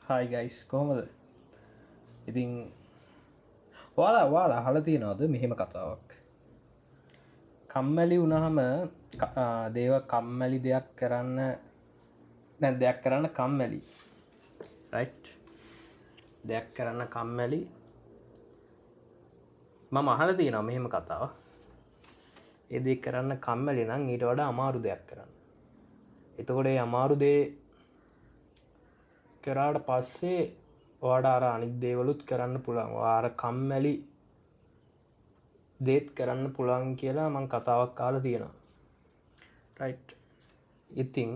හයි guys කොහමද ඉතින් වාලා අහලා තියෙනවද මෙහෙම කතාවක් කම්මැලි වුණාම දේව කම්මැලි දෙයක් කරන්න දැන් දෙයක් කරන්න කම්මැලි රයිට් දෙයක් කරන්න කම්මැලි මම අහලා තියෙනවා මෙහෙම කතාවක් ඒ දේ කරන්න කම්මැලි නම් ඊට වඩා අමාරු දෙයක් කරන්න එතකොට ඒ අමාරු දේ කරාට පස්සේ ඔයාට අර අනිත් දේවලුත් කරන්න පුළුවන්. අර කම්මැලි දේත් කරන්න පුළුවන් කියලා මම කතාවක් අහලා තියෙනවා. රයිට්. ඉතින්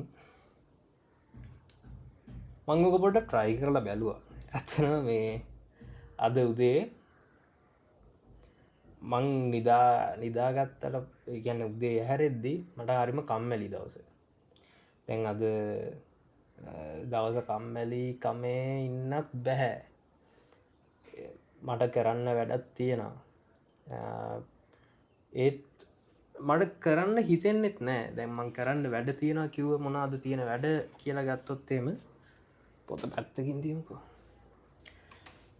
මම ඔක පොඩ්ඩක් try කරලා බැලුවා. ඇත්තටම මේ අද උදේ මං නිදාගත්තට ඒ කියන්නේ උදේ හැරෙද්දි මට හරිම කම්මැලි දවසේ. දැන් අද දවස කම්මැලි කමේ ඉන්නත් බැහැ මට කරන්න වැඩක් තියෙනවා ඒත් මට කරන්න හිතෙන්නෙත් නෑ දැන් මං කරන්න වැඩ තියෙනවා කිව්ව මොනවද තියෙන වැඩ කියලා ගත්තොත් එහෙම පොත පැත්තකින් තියමුකෝ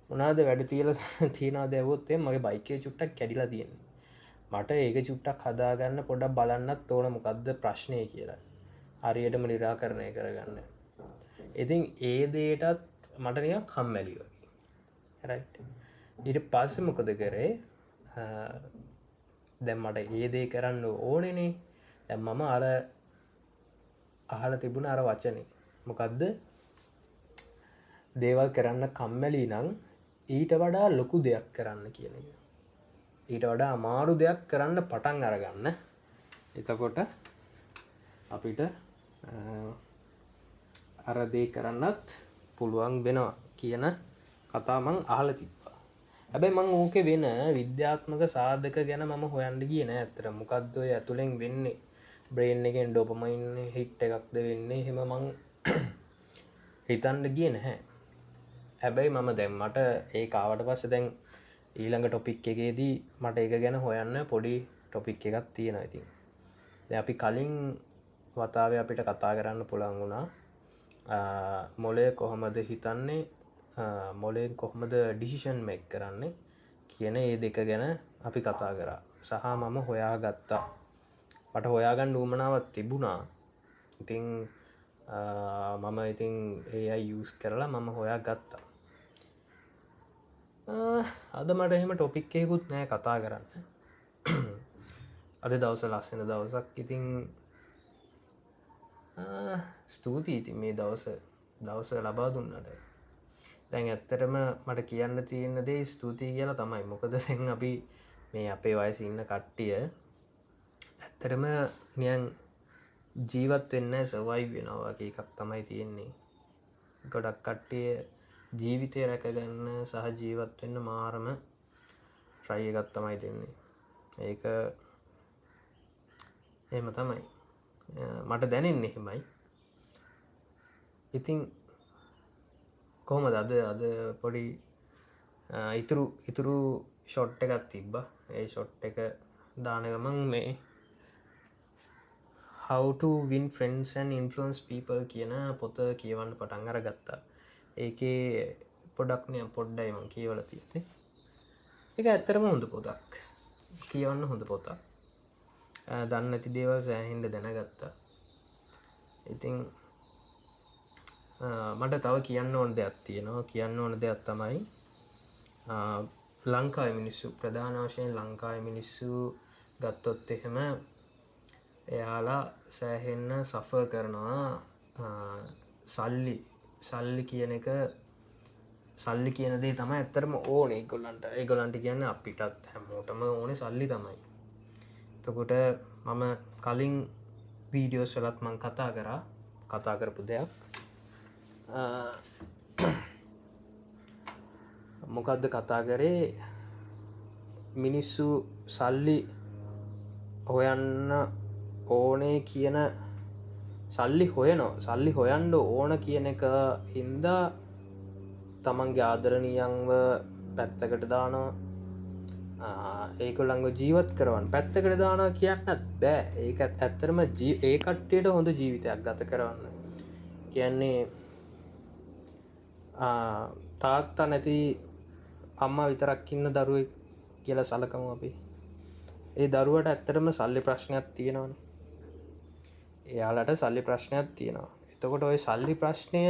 මොනවද වැඩ තියනවද ඇහුවොත් එහෙම මගේ බයික් එක චුට්ටක් කැඩිලා තියෙනවා මට ඒක චුට්ටක් හදාගන්න පොඩ්ඩක් බලන්නත් ඕන මොකද්ද ප්‍රශ්නේ කියලා හරියටම නිරාකරණය කරගන්න ඉතින් ඒ දේටත් මට නිකන් කම්මැලි වගේ. රයිට්. ඊට පස්සේ මොකද කරේ? දැන් මට ඒ දේ කරන්න ඕනේනේ. දැන් මම අර අහලා තිබුණ අර වචනේ. මොකද්ද? දේවල් කරන්න කම්මැලි නම් ඊට වඩා ලොකු දෙයක් කරන්න කියන එක. ඊට වඩා අමාරු දෙයක් කරන්න පටන් අරගන්න. එතකොට අපිට අර දේ කරන්නත් පුළුවන් වෙනවා කියන කතාව මං අහලා තිබ්බා. හැබැයි මං ඕකේ වෙන විද්‍යාත්මක සාධක ගැන මම හොයන්න ගියේ නෑ අතට. මොකද්ද ඔය ඇතුලෙන් වෙන්නේ? බ්‍රේන් එකෙන් ඩොපමයින් හිට් එකක්ද වෙන්නේ? එහෙම මං හිතන්න ගියේ නැහැ. හැබැයි මම දැන් මට ඒක ආවට පස්සේ දැන් ඊළඟ ටොපික් එකේදී මට ඒක ගැන හොයන්න පොඩි ටොපික් එකක් තියෙනවා ඉතින්. දැන් අපි කලින් වතාවේ අපිට කතා කරන්න පුළුවන් වුණා මොලේ කොහොමද හිතන්නේ මොලෙන් කොහොමද ඩිසිෂන් මේක් කරන්නේ කියන ඒ දෙක ගැන අපි කතා කරා සහ මම හොයාගත්තා මට හොයාගන්න උවමනාවක් තිබුණා ඉතින් මම ඉතින් AI යූස් කරලා මම හොයාගත්තා අද මට එහෙම ටොපික් එකකුත් නෑ කතා කරන්න අද දවස ලස්සන දවසක් ඉතින් ස්තුතියි ඉතින් මේ දවස ලබා දුන්නට දැන් ඇත්තටම මට කියන්න තියෙන දේ ස්තුතියි කියලා තමයි මොකද දැන් අපි මේ අපේ වයසේ ඉන්න කට්ටිය ඇත්තටම නිකන් ජීවත් වෙන්න සර්වයිව් වෙනවා වගේ එකක් තමයි තියෙන්නේ ගොඩක් කට්ටිය ජීවිතය රැකගන්න සහ ජීවත් වෙන්න මාරම try එකක් තමයි දෙන්නේ ඒක එහෙම තමයි මට දැනෙන්නේ එහෙමයි ඉතින් කොහොමද අද පොඩි ඉතුරු ෂොට් එකක් තිබ්බා ඒ ෂොට් එක දාන ගමන් මේ how to win friends and influence people කියන පොත කියවන්න පටන් අරගත්තා ඒකේ පොඩ්ඩයි මම කියවලා තියෙන්නේ ඒක ඇත්තටම හොඳ පොතක් කියවන්න හොඳ පොතක් දන්න නැති දේවල් සෑහෙන්න දැනගත්තා ඉතින් මට තව කියන්න ඕන දෙයක් තියෙනවා කියන්න ඕන දෙයක් තමයි ලංකාවේ මිනිස්සු ප්‍රධාන වශයෙන් ලංකාවේ මිනිස්සු ගත්තොත් එහෙම එයාලා සෑහෙන්න සෆර් කරනවා සල්ලි කියන එක සල්ලි කියන දේ තමයි ඇත්තටම ඕනේ ඒගොල්ලන්ට කියන්නේ අපිටත් හැමෝටම ඕනේ සල්ලි තමයි එතකොට මම කලින් වීඩියෝස් වලත් මං කතා කරපු දෙයක් මොකක්ද කතා කරේ මිනිස්සු සල්ලි හොයන්න ඕනේ කියන සල්ලි හොයන්න ඕන කියන එක හින්දා තමන්ගේ ආදරණීයන්ව පැත්තකට දානවා ඒකොල්ලංග ජීවත් කරවන් පැත්තකට දානා කියන්නත් බෑ ඒකත් ඇත්තරම ඒ කට්ටියට හොඳ ජීවිතයක් ගත කරවන්න කියන්නේ තාත්තා නැති අම්මා විතරක් ඉන්න දරුවෙක් කියලා සලකමු අපි. ඒ දරුවට ඇත්තටම සල්ලි ප්‍රශ්නයක් තියෙනවනේ. එයාලට සල්ලි ප්‍රශ්නයක් තියෙනවා. එතකොට ওই සල්ලි ප්‍රශ්නය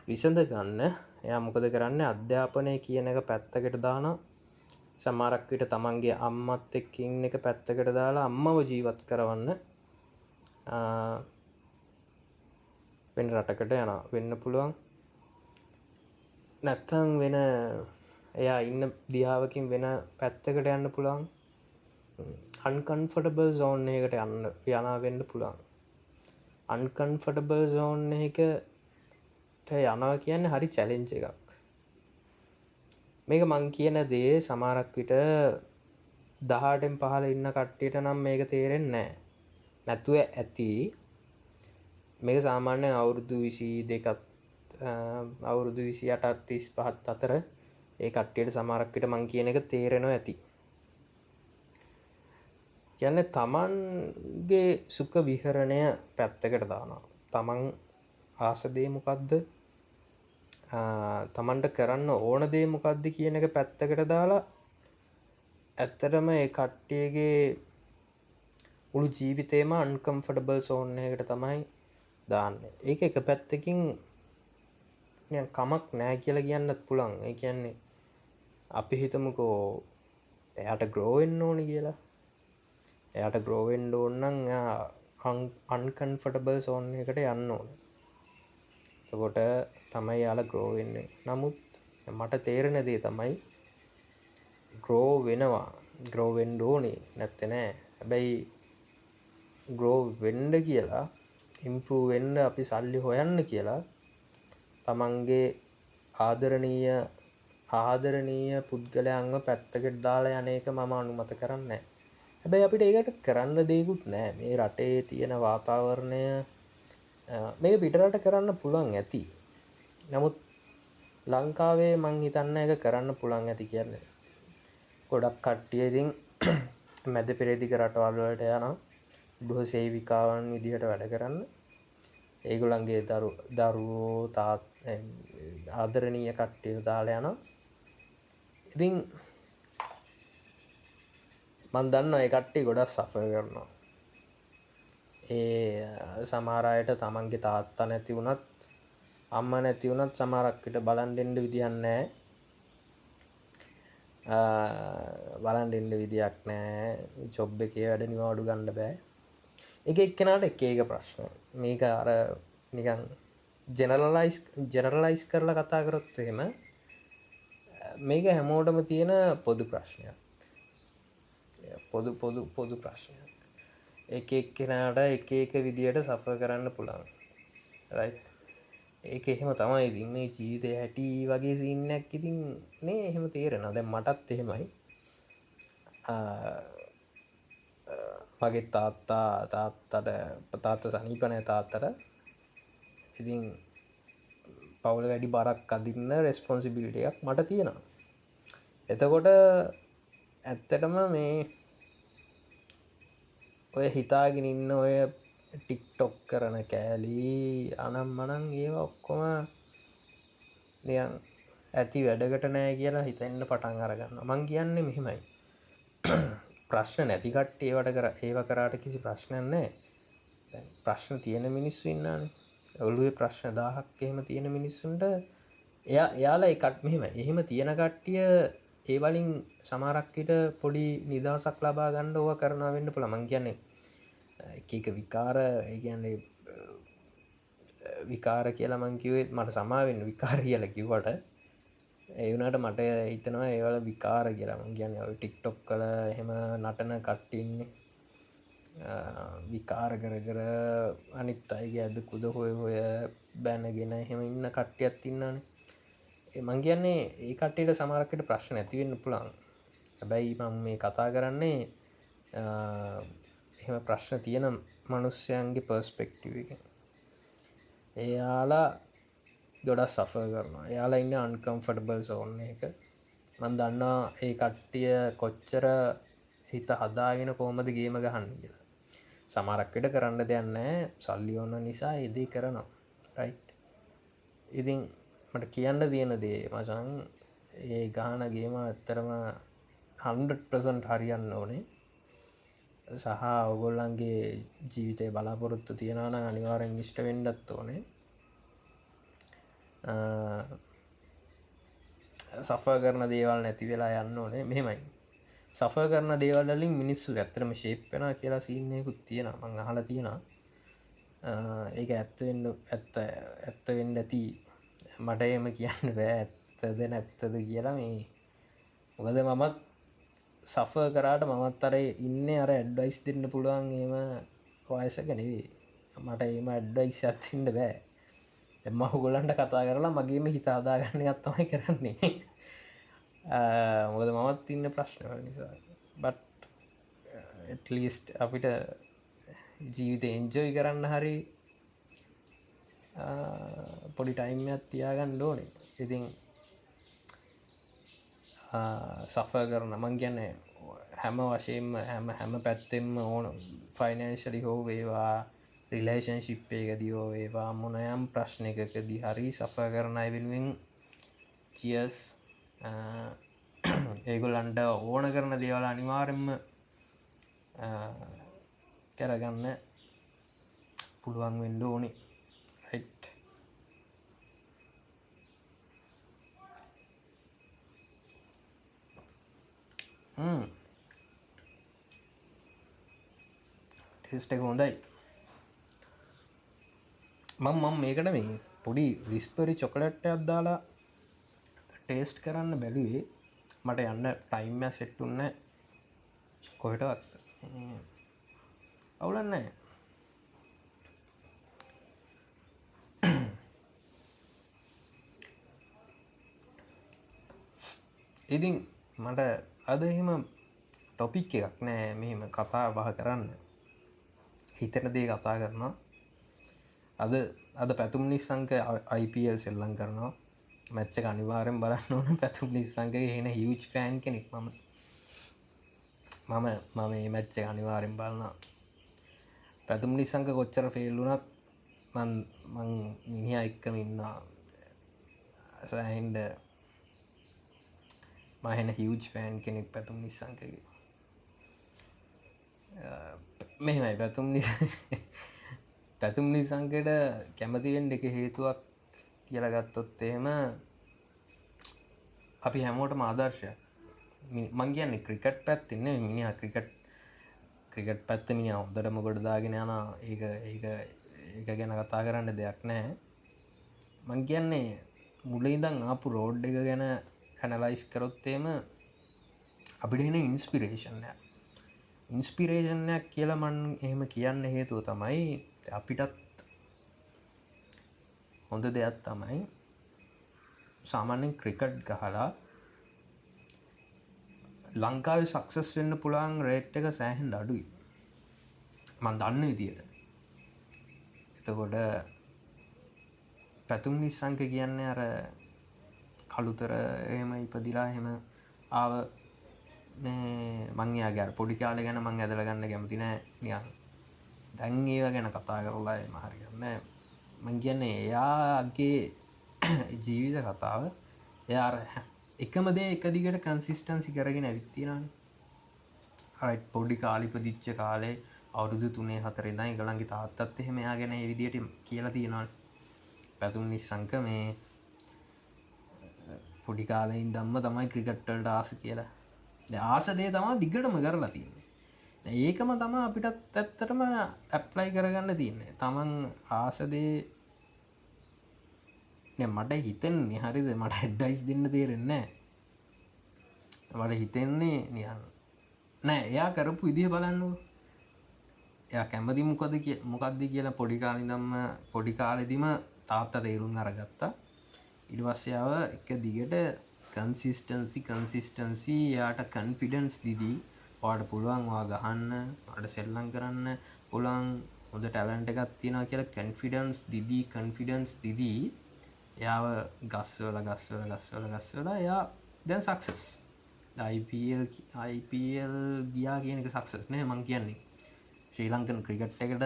විසඳ ගන්න එයා මොකද කරන්නේ? අධ්‍යාපනය කියන එක පැත්තකට දානවා. සමහරක් විට තමන්ගේ අම්මත් එක්ක ඉන්න එක පැත්තකට දාලා අම්මව ජීවත් කරවන්න වෙන රටකට යනවා වෙන්න පුළුවන්. නැත්තම් වෙන එයා ඉන්න දිහාවකින් වෙන පැත්තකට යන්න පුළුවන්. අන්කම්ෆර්ටබල් සෝන් එකකට යනවා වෙන්න පුළුවන්. අන්කම්ෆර්ටබල් සෝන් එකට යනවා කියන්නේ හරි චැලෙන්ජ් එකක්. මේක මං කියන දේ සමහරක් විට 18න් 15 ඉන්න කට්ටියට නම් මේක තේරෙන්නේ නැහැ. නැතුව ඇති. මේක සාමාන්‍යයෙන් අවුරුදු 22ත් අවුරුදු 28ත් 35ත් අතර ඒ කට්ටියට සමහරක් විට මං කියන එක තේරෙනවා ඇති. කියන්නේ තමන්ගේ සුඛ විහරණය පැත්තකට දානවා. තමන් ආස දේ මොකද්ද? තමන්ට කරන්න ඕන දේ මොකක්ද කියන එක පැත්තකට දාලා ඇත්තටම ඒ කට්ටියගේ මුළු ජීවිතේම අන්කම්ෆර්ටබල් සෝන් එකකට තමයි දාන්නේ. ඒක එක පැත්තකින් නිකන් කමක් නැහැ කියලා කියන්නත් පුළුවන්. ඒ කියන්නේ අපි හිතමුකෝ එයාට ග්‍රෝ වෙන්න ඕනේ කියලා. එයාට ග්‍රෝ වෙන්න ඕන නම් අන්කම්ෆර්ටබල් සෝන් එකකට යන්න ඕනේ. එතකොට තමයි යාලා ග්‍රෝ වෙන්නේ. නමුත් මට තේරෙන දේ තමයි ග්‍රෝ වෙනවා. ග්‍රෝ වෙන්න ඕනේ නැත්තේ නෑ. හැබැයි ග්‍රෝ වෙන්න කියලා ඉම්ප්‍රූව් වෙන්න අපි සල්ලි හොයන්න කියලා තමන්ගේ ආදරණීය පුද්ගලයන්ව පැත්තකට දාලා යන එක මම අනුමත කරන්නේ නැහැ. හැබැයි අපිට ඒකට කරන්න දෙයක්වත් නැහැ. මේ රටේ තියෙන වාතාවරණය මේක පිටරට කරන්න පුළුවන් ඇති. නමුත් ලංකාවේ මං හිතන්නේ ඒක කරන්න පුළුවන් ඇති කියන්නේ. ගොඩක් කට්ටිය ඉතින් මැද පෙරදිග රටවල් වලට යනවා. ගෘහ සේවිකාවන් විදිහට වැඩ කරන්න. ඒගොල්ලන්ගේ දරුවෝ ආදරණීය කට්ටිය දාලා යනවා. ඉතින් මන් දන්නවා ඒ කට්ටිය ගොඩක් සෆර් කරනවා. ඒ සමහර අයට තමන්ගේ තාත්තා නැති වුණත් අම්මා නැති වුණත් සමහරක් විට බලන් දෙන්න විදියක් නැහැ. බලන් දෙන්න විදියක් නැහැ. ජොබ් එකේ වැඩ නිවාඩු ගන්න බෑ. එක එක්කෙනාට එක එක ප්‍රශ්න. මේක අර නිකන් ජෙනරලයිස් කරලා කතා කරොත් එහෙම මේක හැමෝටම තියෙන පොදු ප්‍රශ්නයක්. පොදු ප්‍රශ්නයක්. එක එක්කෙනාට එක එක විදියට සෆර් කරන්න පුළුවන්. රයිට්. ඒක එහෙම තමයි. ඉතින් මේ ජීවිතේ හැටි වගේ සීන් එකක් ඉතින් නේ එහෙම තේරෙනවා. දැන් මටත් එහෙමයි. මගේ තාත්තා සනීප නැහැ තාත්තට. ඉතින් පවුල වැඩි බරක් අදින්න රෙස්පොන්සිබිලිටි එකක් මට තියෙනවා. එතකොට ඇත්තටම මේ ඔය හිතාගෙන ඉන්න ඔය ටික්ටොක් කරන කෑලි අනම්මනම් ඒවා ඔක්කොම නිකන් ඇති වැඩකට නෑ කියලා හිතෙන්න පටන් අරගන්නවා. මං කියන්නේ මෙහෙමයි. ප්‍රශ්න නැති කට්ටිය ඒව කරාට කිසි ප්‍රශ්නයක් නැහැ. දැන් ප්‍රශ්න තියෙන මිනිස්සු ඉන්නානේ. ඔළුවේ ප්‍රශ්න 1000ක් එහෙම තියෙන මිනිස්සුන්ට එයාලා ඒකට මෙහෙමයි. එහෙම තියෙන කට්ටිය ඒ වලින් සමහරක් විට පොඩි නිදහසක් ලබා ගන්න ඕවා කරනවා වෙන්න පුළුවන්. මං කියන්නේ එක විකාර, ඒ කියන්නේ විකාර කියලා මං කිව්වේ මට සමා වෙන්න විකාර කියලා කිව්වට ඒ වුණාට මට හිතෙනවා ඒවල විකාර කියලා. මං කියන්නේ ඔය ටික්ටොක් වල එහෙම නටන කට්ටිය ඉන්නේ. විකාර කර අනිත් අයගේ අද කුද හොය බැනගෙන එහෙම ඉන්න කට්ටියක් ඉන්නවනේ. මං කියන්නේ ඒ කට්ටියට සමහරකට ප්‍රශ්න ඇති වෙන්න පුළුවන්. හැබැයි මම මේ කතා කරන්නේ එහෙම ප්‍රශ්න තියෙන මිනිස්සයන්ගේ පර්ස්පෙක්ටිව් එකෙන්. එයාලා ගොඩක් සෆර් කරනවා. එයාලා ඉන්නේ අන්කම්ෆර්ටබල් සෝන් එක. මම දන්නවා ඒ කට්ටිය කොච්චර හිත හදාගෙන කොහමද ගේම ගහන්නේ කියලා. සමහරක් විට කරන්න දෙයක් නැහැ. සල්ලි ඕන නිසා ඒ දේ කරනවා. රයිට්. ඉතින් මට කියන්න තියෙන දේ මචන් ඒ ගානගේම ඇත්තරම 100% හරියන්න ඕනේ සහ ඔගොල්ලන්ගේ ජීවිතය බලාපොරොත්තු තියෙනවන අනිවාරෙන් ඉෂ්ට වෙන්ඩත් ඕනේ සෆ කරන දේවල් නැති වෙලා යන්න ඕනේ මෙහෙමයි සෆ කරන දේවල්ලින් මිනිස්සු ඇත්තරම ශේප්පෙන කියලා සින්නයකුත් තියෙන මං අහල තියෙන ඒක ඇත්තවෙන්න ඇත්ත වෙන්න ඇති මට එම කියන්න බෑ ඇත්තද නැත්තද කියලා මේ මොකද මමත් සෆ කරාට මමත් අර ඉන්න අර ඇඩ්ඩයිස් දෙන්න පුළුවන් ඒම වයසක නෙවේ මට ඒම ඇඩ්ඩයිස් ඇත්තින්න බෑ එම හුගොලන්ට කතා කරලා මගේම හිතාදාගන්න ගත්තමයි කරන්නේ මොකද මමත් ඉන්න ප්‍රශ්නවල නිසා බට් ඇටලිස්ට් අපිට ජීවිත එන්ජෝයි කරන්න හරි පොඩි ටයිම්යක් තියාගන්න ඕනේ ඉතින් සෆ කරන මං කියන්නේ හැම වශයෙන්ම හැම පැත්තෙම ඕන ෆයිනන්ශලි හෝ වේවා රිලේෂන්ශිප් එකදී හෝ වේවා මොනයම් ප්‍රශ්නයකදී හරි සෆ කරන අය වෙනුවෙන් චියස් ඒගොල්ලන්ට ඕන කරන දේවල් අනිවාර්යෙන්ම කරගන්න පුළුවන් වෙන්න ඕනේ රයිට් ටෙස්ට් එක හොඳයි මම මේකට මේ පොඩි විස්පරි චොකලට්ටයක් දාලා ටේස්ට් කරන්න බැලුවේ මට යන්න ටයිම්ය සෙට්ටුන්න කොහෙටවත් අවුලන්න ඉතින් මට අද එහෙම ටොපික් එකක් නෑ මෙහෙම කතා බහ කරන්න හිතන දේ කතා කරනවා අද පැතුම් නිසංක IPL සෙල්ලං කරනවා මැච්චක අනිවාරෙන් බලන්න ඕන පැතුම් නිසංගේ හෙන හිච් ෆෑන් කෙනෙක් මම මේ මැච්ච අනිවාරෙන් බලන්න පැතුම් නිසංක කොච්චර ෆෙල්ලුනත් මං මිනිහ එක්කම ඉන්නවා සෑහන්ඩ මහෙන හිච් ෆෑන් කෙනෙක් පැතුම් නිසංකගේ මෙහෙමයි පැතුම් පැතුම් නිසංකට කැමතිවෙන්ඩ එක හේතුවක් කියලගත්තොත් එහෙම අපි හැමෝට ආදර්ශය මං කියන්නේ ක්‍රිකට් පැත්තින්න මිනි ක්‍රිකට් පැත්ත මිනි ඔොදටම ගොඩදාගෙන යන ඒ ගැන කතා කරන්න දෙයක් නෑ මං කියන්නේ මුල ඉදං ආපු රෝඩ් එක ගැන හැනලයිස් කරොත්තේම අපිට එන ඉන්ස්පිරේෂන්යක් කියලා මන් එහෙම කියන්න හේතුව තමයි අපිටත් හොඳ දෙයක් තමයි සාමාන්‍යෙන් ක්‍රිකට් ගහලා ලංකාවේ සක්සස් වෙන්න පුළන් රේට් එක සෑහෙන් අඩුයි මන් දන්න විදියට එතකොට පැතුම් නිස්සංක කියන්නේ අර කළුතර එහෙම ඉපදිලා එහෙම ආව මංයාගේ පොඩි කාල ගැන මං ඇදලගන්න කැමති නෑ නියන් දැන් ඒව ගැන කතා කරලා මහරිගන්න මං කියන්නේ එයාගේ ජීවිත කතාව එයා එකම දේ එක දිගට කන්සිස්ටන්සි කරගෙන ඇවිත්තිනන හයිට් පොඩි කාලිපදිච්ච කාලේ අවුරුදු 3-4 ගලන්ගේ තාත්තත් එහෙම එයා ගැන විදියට කියලා තියෙනවා පැතුම් නිසංක මේ පොඩි කාලයින් දම්ම තමයි ක්‍රිකට්ටල්ට ආස කියලා ආසදේ තමා දිගටම කරලා තියන්නේ ඒකම තම අපිටත් ඇත්තටම ඇප්ලයි කරගන්න තියන්නේ තමන් ආසදේ මට හිතෙන්නේ හරිද මට හෙඩ්ඩයිස් දෙන්න තේරෙන්නේ මට හිතෙන්නේ නියන් නෑ එයා කරපු විදිහ බලන්නු එයා කැමති මොකක්ද කියලා පොඩිකාලිදම්ම පොඩි කාලෙදිම තාත්ත තේරුම් අරගත්තා ඉඩවස්යාව එක දිගට කන්සිස්ටන්සි යාට කන්ෆිඩන්ස් දිදී වාට පුළුවන් වා ගහන්න අට සෙල්ලං කරන්න පුළන් හොද ටැලන්ට එකත් තියෙන කියලා කන්ෆිඩන්ස් දිදී යාව ගස්වල එයා දැන් සක්සස් IPL ගියා කියනක සක්සස් නෑ මං කියන්නේ ශ්‍රී ලංකන් ක්‍රිකට් එකට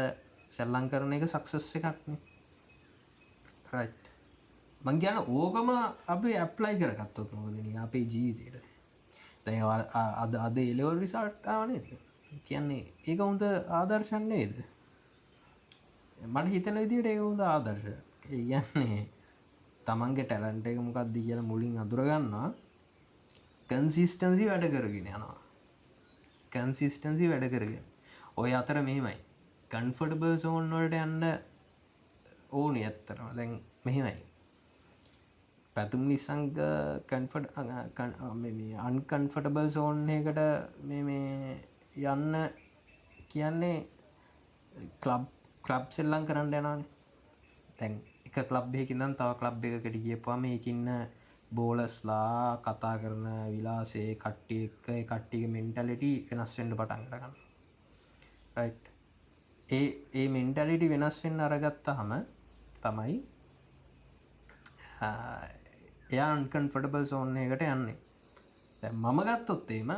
සැල්ලං කරන එක සක්සස් එකක්නේ රයිට් මං කියන ඕකම අපි ඇප්ලයි කරගත්තොත් මොකද අපේ ජීවිතේට දැන් අද එලෙවල් රිසල්ට් ආව නේද කියන්නේ ඒක උන්ට ආදර්ශයක් නේද මට හිතන විදිහට ඒක උන්ට ආදර්ශයක් ඒ කියන්නේ තමන්ගේ ටැලන්ට් එක මොකක්ද කියලා මුලින් අඳුරගන්නවා කන්සිස්ටන්සි වැඩ කරගෙන යනවා කන්සිස්ටන්සි වැඩ කරගෙන ඔය අතර මෙහෙමයි කන්ෆර්ටබල් සෝන් වලට යන්න ඕනේ ඇත්තටම දැන් මෙහෙමයි පැතුම් නිසංග අන්කන්ෆටබල් සෝන් එකට මේ යන්න කියන්නේ කලබ් සෙල්ලං කරන්න යනානේ තැන් එක කලබ් එකකින්දන් තව කලබ් එකකට ගියපුවාම ඒකින්න බෝලස්ලා කතා කරන විලාසේ කට්ටිය එක්ක කට්ටික මෙන්ටලිටි වෙනස් වෙන්න පටන් කරගන්න ඒ මෙන්ටලිටි වෙනස් වෙන්න අරගත්තාම තමයි එයා අන්කන්ෆටබල් සෝන් එකට යන්නේ මම ගත්තොත් එම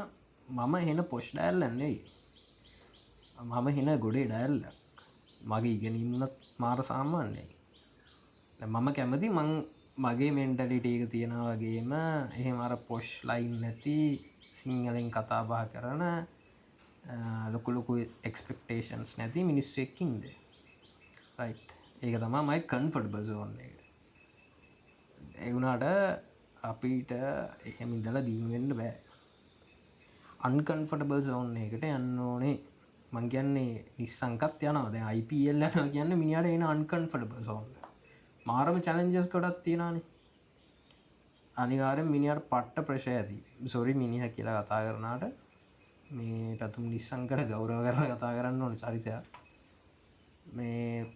මම හෙන පොෂ් ඩැල්ලන්නේ මම හෙන ගොඩේ ඩැල්ල මගේ ඉගෙනීමත් මාර සාමාන්‍යයි මම කැමති මගේ මෙන්ටලිට එක තියෙනවගේම එහෙම අර පොෂ් ලයින් නැති සිංහලෙන් කතාබා කරන ලොකුලොකු එක්ස්පෙක්ටේෂන්ස් නැති මිනිස්සුවක්කින්ද ඒක තමා මයි කන්ෆටබල් සෝන් එක එවුනාට අපිට එහෙම ඉදලා දීනුවෙන්න බෑ අන්කන්ෆටබල් සෝන් එකට යන්න ඕනේ මං කියන්නේ නිස්සංකත් යනවා දැන් IPL යනවා කියන්නේ මිනිහට එන අන්කන්ෆටබල් සෝන් මාරම චැලෙන්ජස් කොටක් තියෙනවානේ අනිවාර්යෙන් මිනිහට පට්ට ප්‍රෙෂර් ඇති සෝරි මිනිහා කියලා කතා කරනාට මේ පැතුම් නිස්සංකට ගෞරව කරලා කතා කරන්න ඕනේ චරිතයක් මේ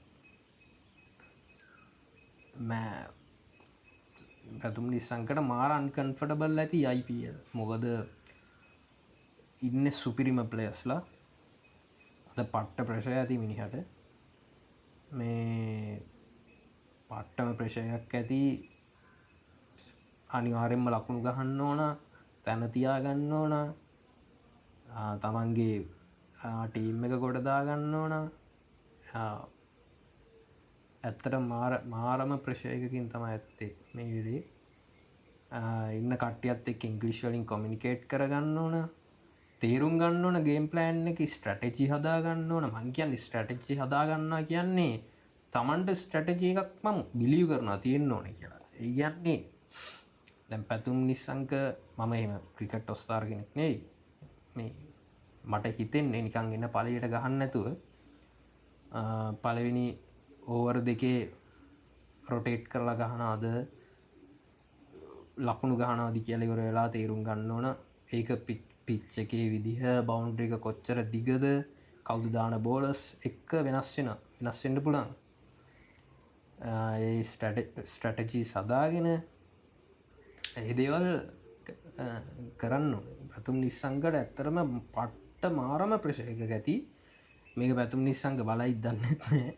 පැතුම් නිසංකට මාර අන්කන්ෆටබල් ඇති IPL මොකද ඉන්න සුපිරිම ප්ලේස්ලා අද පට්ට ප්‍රශය ඇති මිනිහට මේ පට්ටම ප්‍රශයක් ඇති අනිවාරෙන්ම ලකුණු ගහන්න ඕන තැනතියා ගන්න ඕන තමන්ගේ ටීම් එක ගොඩදා ගන්න ඕන ඇත්තට මාරම ප්‍රශයකකින් තම ඇත්තේ මේ විදේ ඉන්න කටියත් එක් ඉංගලිශ්වලින් කොමිනිකේට් කරගන්න ඕන තේරුම් ගන්න ඕන ගේම් ප්ලෑන් එක ස්ට්‍රටජි හදාගන්න ඕන මං කියන්න ස්ට්‍රටජි හදාගන්නා කියන්නේ තමන්ට ස්ට්‍රටජි එකක් මම බිලිය් කරනවා තියෙන්න්න ඕන කියලා ඒ කියන්නේ දැන් පැතුම් නිසංක මම එම ක්‍රිකට් ඔස්ථාර කෙනෙක් නෙයි මේ මට හිතෙන්නේ නිකං එන්න පලයට ගහන්න නැතුව පලවෙනි ඕවර් දෙකේ රොටේට් කරලා ගහනාද ලකුණු ගහනාදි කියල ඉවර වෙලා තේරුම් ගන්න ඕන ඒක පිච්ච එකේ විදිහ බවුන්ඩ්‍ර එක කොච්චර දිගද කවුදුදාන බෝලස් එක්ක වෙනස්වෙන්ඩ පුළන් ඒ ස්ටටජී සදාගෙන එහිදේවල් කරන්න පැතුම් නිස්සංකට ඇත්තරම පට්ට මාරම ප්‍රශයක ඇති මේක පැතුම් නිස්සංක බලයි දන්නෙත්නෑ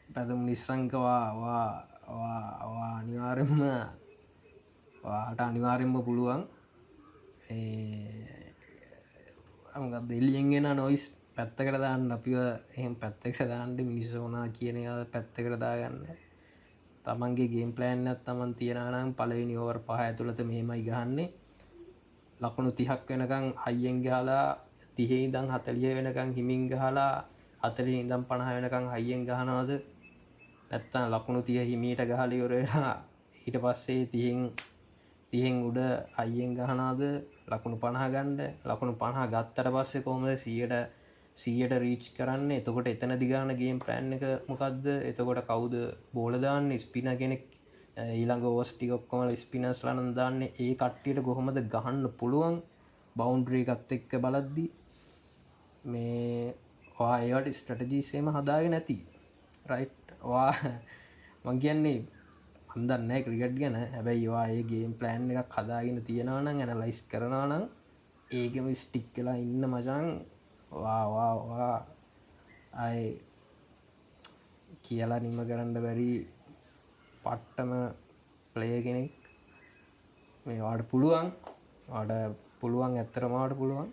පැතුම් නිස්සංකවා අනිවාරෙන්ම වාට අනිවාරෙන්ම පුළුවන් දෙල්ලියෙන්ගෙන නොයිස් පැත්තකට දාන්න අපිව එහම පැත්තකට දාන්නට මිනිස්සෝනා කියන පැත්තකට දාගන්න තමන්ගේ ගේම් ප්ලෑන්නත් තමන් තියෙනනම් පලවෙනි ඕවර් පහ ඇතුළත මෙහෙමයි ගහන්නේ ලකුණු 30ක් වෙනකං හයියෙන් ගහලා 30 ඉඳන් 40 වෙනකං හිමින් ගහලා 40 ඉඳන් 50 වෙනකං හයියෙන් ගහනවද නැත්තම් ලකුණු 30 හිමීට ගහලා ඉවර වෙලා ඊට පස්සේ 30න් උඩ හයියෙන් ගහනවද ලකුණු 50 ගන්න ලකුණු 50 ගත්තට පස්සේ කොහොමද 100ට රීච් කරන්න එතකොට එතනදි ගන්න ගේම් ප්ලෑන් එක මොකක්ද එතකොට කවුද බෝල දාන්නේ ස්පිනර් කෙනෙක් ඊළඟ ඕවර්ස් ටික ඔක්කොම ස්පිනර්ස්ලා නම් දාන්නේ ඒ කට්ටියට කොහොමද ගහන්න පුළුවන් බවුන්ඩරි එකත් එක්ක බලද්දී මේ ඔයා ඒවට ස්ට්‍රැටජිස් එහෙම හදාගෙන නැති රයිට් ඔයා මං කියන්නේ මන් දන්නේ නැහැ ක්‍රිකට් ගැන හැබැයි ඔයා ඒ ගේම් ප්ලෑන් එකක් හදාගෙන තියනවා නම් ඇනලයිස් කරනවා නම් ඒකෙම ස්ටික් වෙලා ඉන්න මචං වා අය කියලා නිම කරන්න බැරි පට්ටම ප්ලේ කෙනෙක් මේ වාට පුළුවන් වාට පුළුවන් ඇත්තරමට පුළුවන්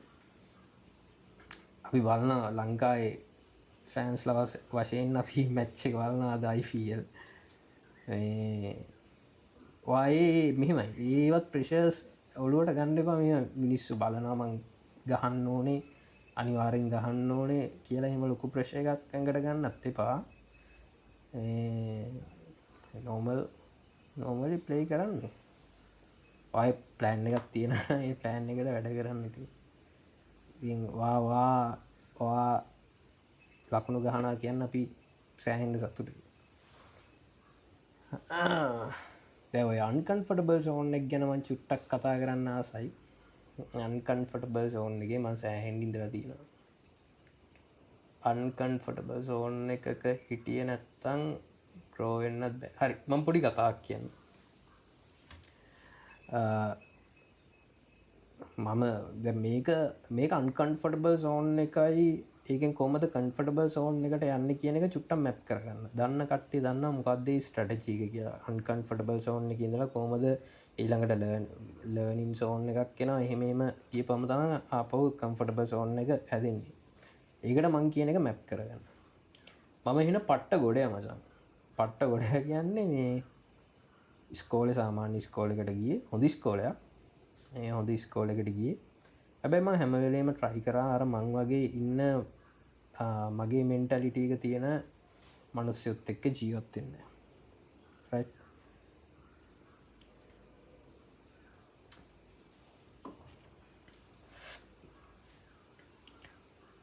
අපි බලන ලංකායේ ෆෑන්ස් ලවස් වශයෙන් අපි මැච්ච වලන අද IPL වායේ මෙහෙමයි ඒවත් ප්‍රෙෂර්ස් ඔලුවට ගන්න එපා. මේ මිනිස්සු බලනවා මං ගහන්න ඕනේ අනිවාර්යෙන් ගහන්න ඕනේ කියලා එහෙම ලොකු ප්‍රෙෂර් එකක් ඇඟට ගන්නත් එපා. නෝමලි ප්ලේ කරන්න. ඔය ප්ලෑන් එකක් තියෙනවා. ඒ ප්ලෑන් එකට වැඩ කරන්න ඉතින් වා ලකුණු ගහනවා කියන්න අපි සෑහෙන්න සතුටුයි. දැන් ඔය අන්කම්ෆර්ටබල් සෝන් එක ගැන මම චුට්ටක් කතා කරන්න ආසයි. අන්කම්ෆර්ටබල් සෝන් එකේ මම සෑහෙන්න ඉඳලා තියෙනවා. අන්කම්ෆර්ටබල් සෝන් එකක හිටියේ නැත්තම් ග්‍රෝ වෙන්නත් බෑ. හරි මම පොඩි කතාවක් කියන්නම්. මම දැන් මේක අන්කම්ෆර්ටබල් සෝන් එකයි ඒකෙන් කොහමද කම්ෆර්ටබල් සෝන් එකට යන්නේ කියන එක චුට්ටක් මැප් කරගන්න. දන්න කට්ටිය දන්නවා මොකක්ද මේ ස්ට්‍රැටජි එක කියලා. අන්කම්ෆර්ටබල් සෝන් එකේ ඉඳලා කොහමද ඊළඟට ලර්නින් සෝන් එකක් එනවා. එහෙම කියපම තමයි ආපහු කම්ෆර්ටබල් සෝන් එක හැදෙන්නේ. ඒකට මං කියන එක මැප් කරගන්න. මම එහෙන පට්ට ගොඩය මචං. පට්ට ගොඩ කියන්නේ මේ ඉස්කෝලේ සාමාන්‍ය ඉස්කෝලේකට ගියේ. හොඳ ඉස්කෝලයක්. ඒ හොඳ ඉස්කෝලේකට ගියේ. හැබැයි මම හැම වෙලේම try කරා අර මං වගේ ඉන්න මගේ මෙන්ටැලිටි එක තියෙන මිනිස්සුත් එක්ක ජීවත් වෙන්න. right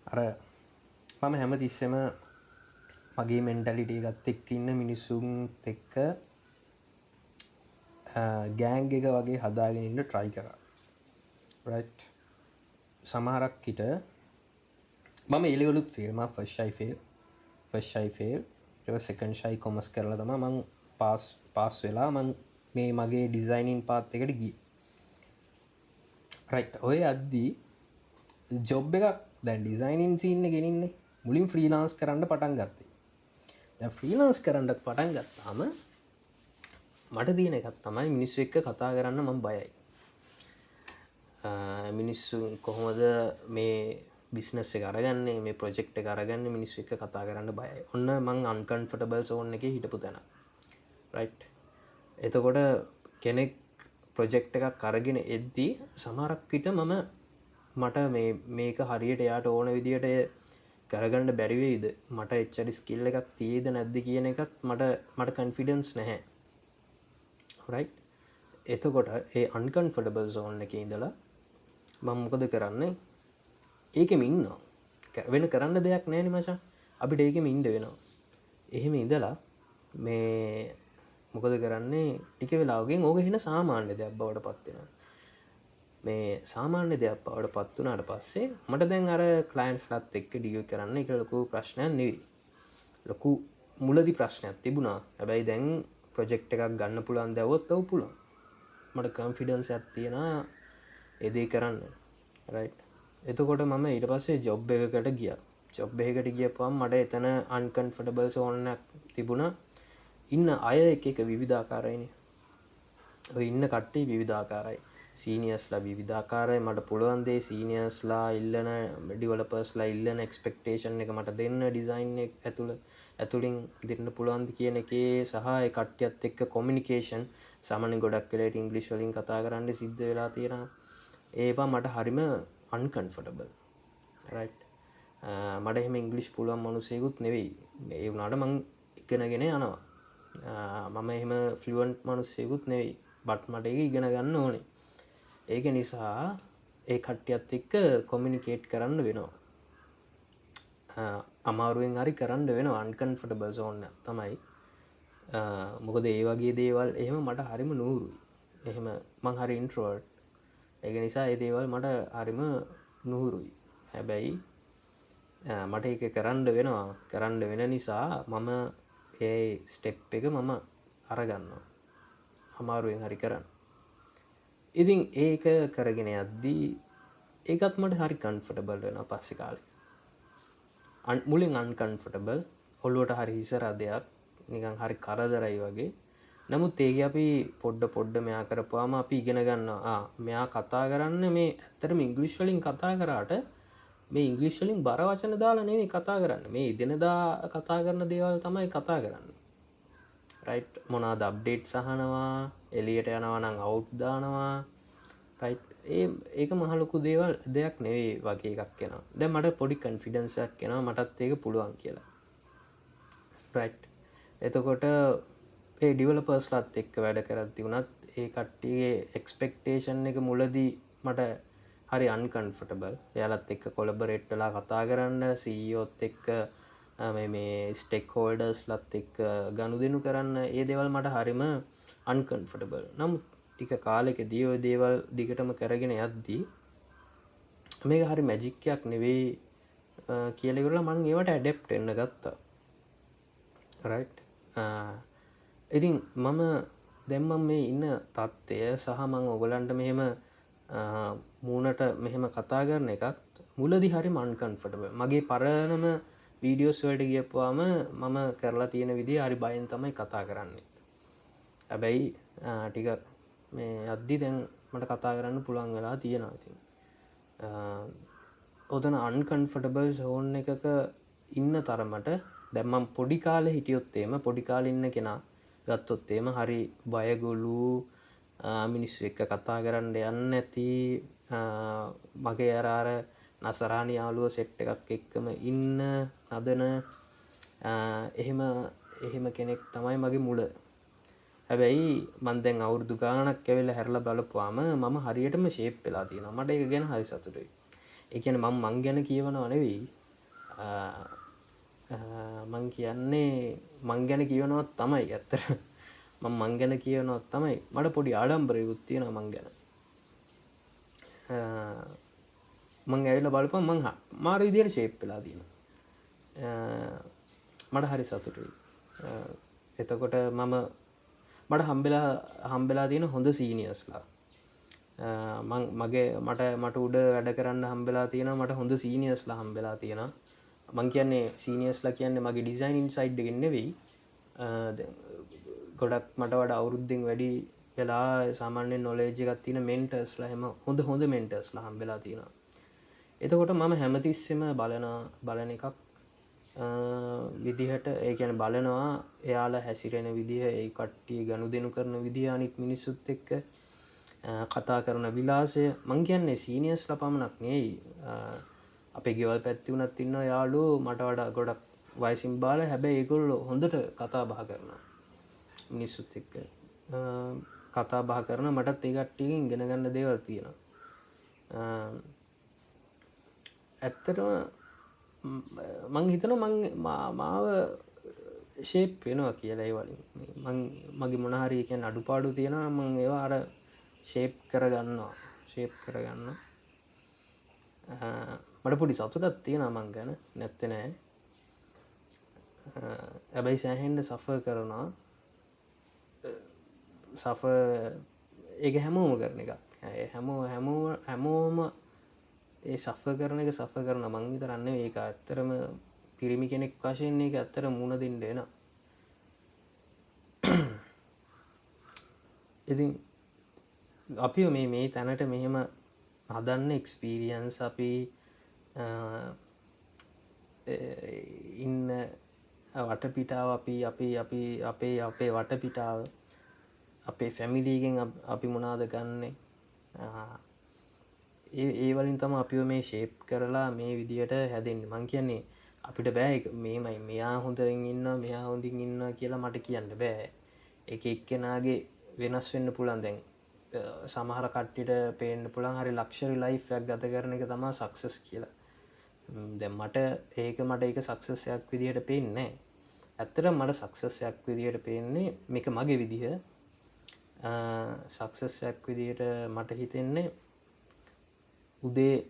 අර මම හැම තිස්සෙම මගේ මෙන්ටැලිටි එකත් එක්ක ඉන්න මිනිස්සුන්ත් එක්ක ගෑන්ග් එක වගේ හදාගෙන ඉන්න try කරා. right සමහරක් කිට මම එලිවලුත් ෆේල්. මම ෆස්ට් ෂයි ෆේල් ඊට සෙකන්ඩ් ෂයි කොමර්ස් කරලා තමයි මම පාස් වෙලා මම මේ මගේ ඩිසයිනින් පාත් එකට ගියේ. රයිට් ඔය අද්දී ජොබ් එකක් දැන් ඩිසයිනින් සීන් එකේ ඉන්නේ. මුලින් ෆ්‍රීලාන්ස් කරන්න පටන් ගත්තේ. දැන් ෆ්‍රීලාන්ස් කරන්න පටන් ගත්තාම මට තියෙන එකක් තමයි මිනිස්සු එක්ක කතා කරන්න මම බයයි. මිනිස්සු කොහොමද මේ බිස්නස් එක අරගන්නේ මේ ප්‍රොජෙක්ට් එක අරගන්නේ මිනිස්සු එක්ක කතා කරන්න බයයි. ඔන්න මං අන්කම්ෆර්ටබල් සෝන් එකේ හිටපු තැන. රයිට් එතකොට කෙනෙක් ප්‍රොජෙක්ට් එකක් අරගෙන එද්දී සමහරක් විට මට මේක හරියට එයාට ඕන විදියට කරගන්න බැරි වෙයිද මට එච්චර ස්කිල් එකක් තියෙයිද නැද්ද කියන එකත් මට කන්ෆිඩන්ස් නැහැ. රයිට් එතකොට ඒ අන්කම්ෆර්ටබල් සෝන් එකේ ඉඳලා මම මොකද කරන්නේ? ඒකෙම ඉන්නවා. වෙන කරන්න දෙයක් නැහැ නේ මචං. අපිට ඒකෙම ඉන්න වෙනවා. එහෙම ඉඳලා මේ මොකද කරන්නේ? ටික වෙලාවකින් ඕක හින සාමාන්‍ය දෙයක් බවට පත් වෙනවා. මේ සාමාන්‍ය දෙයක් බවට පත් වුණාට පස්සේ මට දැන් අර ක්ලයන්ට්ස්ලාත් එක්ක ඩීල් කරන්න ඒක ලොකු ප්‍රශ්නයක් නෙවෙයි. ලොකු මුලදී ප්‍රශ්නයක් තිබුණා. හැබැයි දැන් ප්‍රොජෙක්ට් එකක් ගන්න පුළුවන් දැවුවොත් ඔව් පුළුවන්. මට කන්ෆිඩන්ස් එකක් තියෙනවා ඒ දේ කරන්න. රයිට් එතකොට මම ඊට පස්සේ ජොබ් එකකට ගියා. ජොබ් එකකට ගියපුවම මට එතන අන්කම්ෆර්ටබල් සෝන් එකක් තිබුණා. ඉන්න අය එක විවිධාකාරයිනේ. ඔය ඉන්න කට්ටිය විවිධාකාරයි. සීනියර්ස්ලා විවිධාකාරයි. මට පුළුවන් දේ සීනියර්ස්ලා ඉල්ලන ඩෙවලොපර්ස්ලා ඉල්ලන එක්ස්පෙක්ටේෂන් එක මට දෙන්න ඩිසයින් එක ඇතුලින් දෙන්න පුළුවන්ද කියන එකේ සහ ඒ කට්ටියත් එක්ක කොමියුනිකේෂන් සාමාන්‍ය ගොඩක් වෙලාවට ඉංග්‍රීසි වලින් කතා කරන්න සිද්ධ වෙලා තියෙනවා. ඒවා මට හරිම අන්කම්ෆර්ටබල්. රයිට් මට එහෙම ඉංග්‍රීසි පුළුවන් මිනිසෙකුත් නෙවෙයි. ඒ වුණාට මං ඉගෙනගෙන යනවා. මම එහෙම ෆ්ලුවන්ට් මිනිසෙකුත් නෙවෙයි. බට් මට ඒක ඉගෙන ගන්න ඕනේ. ඒක නිසා ඒ කට්ටියත් එක්ක කොමියුනිකේට් කරන්න වෙනවා. අමාරුවෙන් හරි කරන්න වෙනවා. අන්කම්ෆර්ටබල් සෝන් එක තමයි. මොකද ඒ වගේ දේවල් එහෙම මට හරිම නూరుයි. එහෙම මං හරි ඉන්ට්‍රෝවර්ට්. ඒක නිසා ඒ දේවල් මට හරිම නూరుයි. හැබැයි මට ඒක කරන්න වෙනවා. කරන්න වෙන නිසා මම ඒ ස්ටෙප් එක මම අරගන්නවා. අමාරුවෙන් හරි කරන්න. ඉතින් ඒක කරගෙන යද්දී ඒකත් මට හරි කම්ෆර්ටබල් වෙනවා පස්සේ කාලේ. මුලින් අන්කම්ෆර්ටබල් ඔළුවට හරි හිසරදයක් නිකන් හරි කරදරයි වගේ. නමුත් ඒක අපි පොඩ්ඩ මෙයා කරපුවාම අපි ඉගෙන ගන්නවා. මෙයා කතා කරන්නේ මේ ඇත්තටම ඉංග්‍රීසි වලින් කතා කරාට මේ ඉංග්‍රීසි වලින් බර වචන දාලා නෙමෙයි කතා කරන්නේ. මේ ඉදිනදා කතා කරන දේවල් තමයි කතා කරන්නේ. රයිට් මොනාද අප්ඩේට් සහනවා එලියට යනවා නම් අවුට් දානවා රයිට් ඒක මහලොකු දේවල් දෙයක් නෙවෙයි වගේ එකක් කෙනවා දැ මට පොඩි කන්ෆිඩන්සක් කෙනවා මටත් ඒක පුළුවන් කියලා රයිට් එතකොට ඒ ඩිවලපර්ස්ලත් එක්ක වැඩ කරත්ති වුණත් ඒ කට්ටිගේ එක්ස්පෙක්ටේෂන් එක මුලදී මට හරි අන්කන්ෆටබල් යාලත් එක්ක කොලබරෙට්ටලා කතා කරන්න සීයෝත් එක්ක මේ ස්ටෙක් හෝල්ඩර්ස් ලත් එක් ගණු දෙනු කරන්න ඒ දේවල් මට හරිම අන්කන්ෆටබල් නම් ටික කාලෙක දියෝ දේවල් දිගටම කරගෙන යද්දී මේක හරි මැජික්කයක් නෙවෙයි කියලෙකුල මං ඒවට ඇඩෙප්ට එන්න ගත්තා රයිට් ඉතින් මම දැම්මම් මේ ඉන්න තත්ත්වය සහ මං ඔගලන්ට මෙහෙම මූනට මෙහෙම කතා කරන එකත් මුලදි හරි මන්කන්ෆටබ මගේ පරණම වීඩියෝස් වලට ගියපුවාම මම කරලා තියෙන විදි හරි බයෙන් තමයි කතා කරන්නේ හැබැයි ටික මේ අද්දි දැන් මට කතා කරන්න පුළුවන් වෙලා තියෙනවා ඉතින් ඔතන අන්කන්ෆටබල් සෝන් එකක ඉන්න තරමට දැම්මම් පොඩි කාල හිටියොත්තේම පොඩි කාල ඉන්න කෙනා ගත්තොත්තේම හරි බයගොලු මිනිස්සු එක්ක කතා කරන්න යන්න ඇති මගේ අරාර නසරාණි යාලුව සෙට් එකක් එක්කම ඉන්න නදන එහෙම කෙනෙක් තමයි මගේ මුල හැබැයි මන්දැන් අවුරදු ගානක් ඇවෙල හැරල බලපුවාම මම හරියටම ශේප් වෙලා තියෙන මට එක ගැන හරි සතුටයි එකන මං ගැන කියවනව නෙවෙයි මං කියන්නේ මං ගැන කියවනවත් තමයි ඇත්තර මං ගැන කියවනවත් තමයි මට පොඩි ආඩම්බරයකුත් තියෙන මං ගැන මං ඇවිල බලප මං මාර විදියට ශේප් වෙලා තියෙන මට හරි සතුටුයි එතකොට මම මට හම්බෙලා තියෙන හොඳ සීනියස්ලා මගේ මට උඩ වැඩ කරන්න හම්බෙලා තියෙන මට හොඳ සීනියස්ලා හම්බෙලා තියෙන මං කියන්නේ සීනියස්ලා කියන්නේ මගේ ඩිසයින් ඉන්සයිඩ් එකෙන් නෙවෙයි ගොඩක් මට වඩා අවුරුද්දෙන් වැඩි වෙලා සාමාන්‍යයෙන් නොලෙජ් එකක් තියෙන මෙන්ටර්ස්ලා හැම හොඳ මෙන්ටර්ස්ලා හම්බෙලා තියෙනවා එතකොට මම හැමතිස්සෙම බලන එකක් විදිහට ඒ කියන බලනවා එයාලා හැසිරෙන විදිහ ඒ කට්ටිය ගණු දෙනු කරන විදිහ අනිත් මිනිස්සුත් එක්ක කතා කරන විලාසය මං කියන්නේ සීනියස් ලපමනක් නෙයි අපේ ගෙවල් පැත්ති වුණත් ඉන්න යාලු මට වඩා ගොඩක් වයිසිම් බාල හැබැයි ඒගොල්ලෝ හොඳට කතා බහ කරන මිනිස්සුත් එක්ක කතා බහ කරන මටත් ඒ කට්ටියකින් ගෙන ගන්න දේවල් තියෙනවා ඇත්තටම මං හිතන මාව ශේප් වෙනවා කියලා ඒ වලින් මගේ මොනහරි එකෙන් අඩුපාඩු තියෙනවා මං ඒවා අර ශේප් කරගන්නවා මට පොඩි සතුටක් තියෙනවා මං ගැන නැත්තේ නෑ හැබැයි සෑහෙන්ඩ සෆර් කරනවා ඒක හැමෝම කරන එක හැමෝම ඒ සෆ කරන එක සෆ කරන මං විතරන්න ඒක ඇත්තරම පිරිමි කෙනෙක් වශයෙන් එක ඇත්තර මුණ දෙන්නේන ඉතින් අපි මේ තැනට මෙහෙම හදන්න එක්ස්පීරියන්ස් අපි ඉන්න වටපිටාව අපේ වටපිටාව අපේ ෆැමිලීගෙන් අපි මොනාද ගන්නේ ඒ වලින් තම අපිව මේ ශේප් කරලා මේ විදියට හැදෙන් මං කියන්නේ අපිට බෑ මේමයි මෙයා හොඳින් ඉන්න මෙයා හොඳින් ඉන්න කියලා මට කියන්න බෑ එක එක්කෙනගේ වෙනස් වෙන්න පුළන් දැන් සමහර කට්ටිට පේන්න පුළන් හරි ලක්ෂරි ලයිෆ්යක් ගත කරන එක තමා සක්සස් කියලා දැන් මට ඒක සක්සස්යක් විදිහට පේන්නේ ඇත්තට මට සක්සස්යක් විදිහට පේන්නේ මේක මගේ විදිහ සක්සස්යක් විදිහට මට හිතෙන්නේ උදේ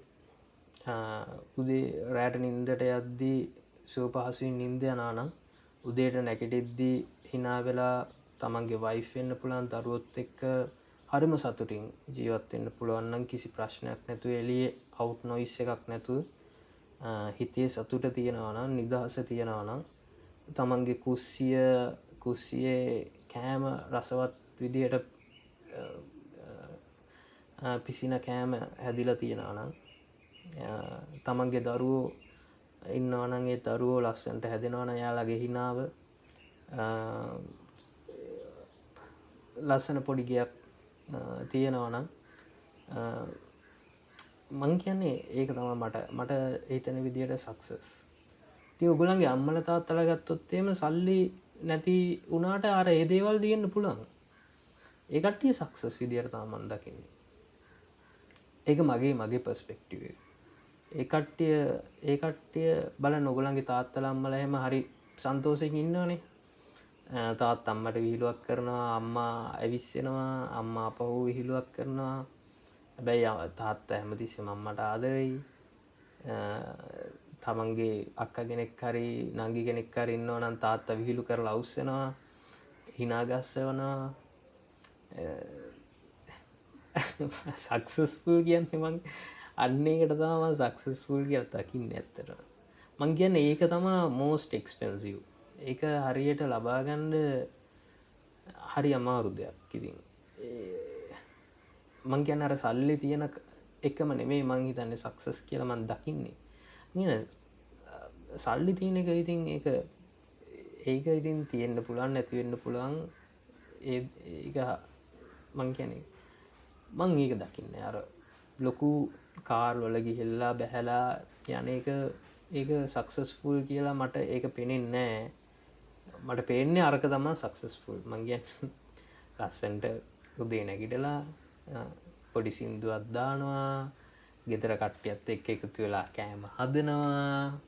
රෑට නින්දට යද්දී සුව පහසුවෙන් නින්ද යනානම් උදේට නැකටෙද්දී හිනා වෙලා තමන්ගේ වයිෆ් වෙන්න පුළුවන් දරුවොත් එක්ක හරිම සතුටින් ජීවත් වෙන්න පුළුවන්නම් කිසි ප්‍රශ්නයක් නැතුව එළියේ අවුට් නොයිස් එකක් නැතුව හිතේ සතුට තියෙනවා නම් නිදහස තියෙනවා නම් තමන්ගේ කුස්සියේ කෑම රසවත් විදියට පිසින කෑම හැදිලා තියෙනවා නම් තමන්ගේ දරුවෝ ඉන්නවනගේ දරුවෝ ලස්සන්ට හැදෙනවන යාලගේ හිනාව ලස්සන පොඩි ගයක් තියෙනවනම් මං කියන්නේ ඒක තම මට ඒතන විදියට සක්සස් ති ඔගුලන්ගේ අම්මල තාත්තල ගත්තොත්තේම සල්ලි නැති උනාට අර ඒදේවල් දියන්න පුළන් ඒකට්ටිය සක්සස් විදියට තාමන් දකින්නේ ඒක මගේ පස්පෙක්ටිව ඒකට්ටිය බල නොගලන්ගේ තාත්තල අම්මල එහෙම හරි සන්තෝසයෙන් ඉන්නනේ තාත් අම්මට විහිළුවක් කරනවා අම්මා ඇවිස්සෙනවා අම්මා පහු විහිළුවක් කරනවා හැබැයි තාත්තා හැමතිස්සෙම අම්මට ආදරෙයි තමන්ගේ අක්ක ගෙනෙක් හරි නංගි කෙනෙක් හරි ඉන්නවා නම් තාත්තා විහිළු කරලා අවුස්සනවා හිනාගස්සවනවා සක්සස්ෆුල් කියන්නේ මං අන්න ඒකට තමයි සක්සස්ෆුල් කියලා දකින්නේ ඇත්තට මං කියන්නේ ඒක තමයි most expensive ඒක හරියට ලබාගන්න හරි අමාරු දෙයක් ඉතින් මං කියන්න අර සල්ලි තියෙන එකම නෙමේ මං හිතන්නේ සක්සස් කියලා මං දකින්නේ සල්ලි තියෙන එක ඉතින් ඒක ඉතින් තියෙන්න පුළුවන් නැතිවෙන්න පුළුවන් ඒක මං කියන්නේ මං ඒක දකින්න අර ලොකු කාර්වල ගිහිල්ලා බැහැලා යන ඒක සක්සස්ෆුල් කියලා මට ඒක පෙනෙන්නේ මට පේන්නේ අරක තමා සක්සස්ෆුල් මංගියන් ලස්සන්ට උදේ නැගිටලා පොඩි සින්දුවත් දානවා ගෙදර කට්ටියත් එක්ක එකතු වෙලා කෑම හදනවා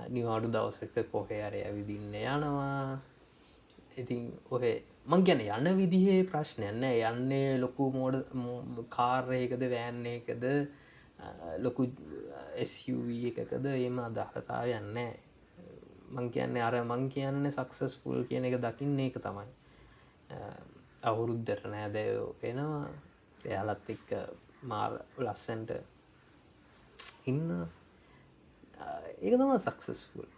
නිවාඩු දවසක කොහේ අර ඇවිදින්න යනවා ඉතින් ඔහේ මං ගැන යන විදිහේ ප්‍රශ්නයක් නෑ යන්නේ ලොකු මෝඩ කාර්යයකද වෑන් එකද ලොකු SUV එකකද එම අදහතාවයක් නෑ මං කියන්නේ අර මං කියන්නේ සක්සස්ෆුල් කියන එක දකින්නේ ඒක තමයි අවුරුද්දට නෑදෑයෝ එනවා එයාලත් එක්ක මාර ලස්සන්ට ඉන්න ඒක තමයි සක්සස්ෆුල්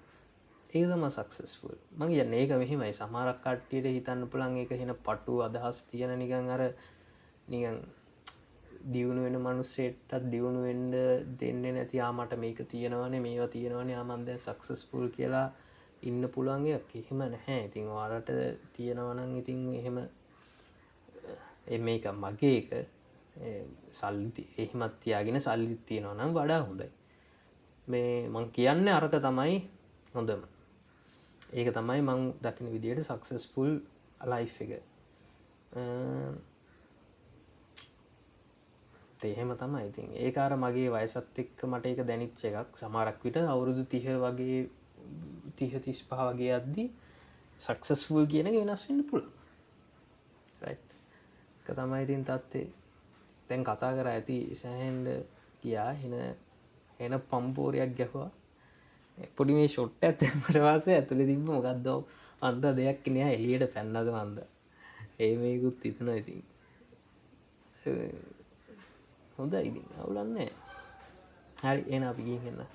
ඒක තමයි සක්සස්ෆුල් මං කියන්නේ ඒක මෙහෙමයි සමහරක් කට්ටියට හිතන්න පුළුවන් ඒක හින පටු අදහස් තියෙන නිකන් අර නිකන් දියුණු වෙන මිනිස්සෙට්ටත් දියුණු වෙන්න දෙන්නේ නැති මට මේක තියෙනවනේ මේවා තියෙනවනේ මම දැන් සක්සස්ෆුල් කියලා ඉන්න පුළුවන් එකක් එහෙම නැහැ ඉතින් ඔයාලට තියෙනවා නම් ඉතින් එහෙම මේක මගේ එක සල්ලි එහෙමත් තියාගෙන සල්ලි තියෙනවා නම් වඩා හොඳයි මේ මං කියන්නේ අරක තමයි හොඳම ඒක තමයි මං දකින විදියට සක්සස්ෆුල් ලයිෆ් එක එහෙම තමයි ඉතින් ඒක අර මගේ වයසත් එක්ක මට ඒක දැනිච්ච එකක් සමහරක් විට අවුරුදු 30 වගේ 30 35 වගේ යද්දි සක්සස්ෆුල් කියන එක වෙනස් වෙන්න පුළුවන් රයිට් ඒක තමයි ඉතින් තත්ත්වේ දැන් කතා කර ඇති සෑහෙන්න ගියා එන පම්පෝරයක් ගැහුවා පොඩි මේ ෂොට් එකක් දැම්මට පස්සේ ඇතුලේ තිබ්බ මොකද්ද අන්ද දෙයක් නෑ එළියට පැන්නද මන්ද මේකුත් හිතනවා ඉතින් හොඳයි ඉතින් අවුලක් නෑ හරි එහෙනම් අපි ගිහින් එන්න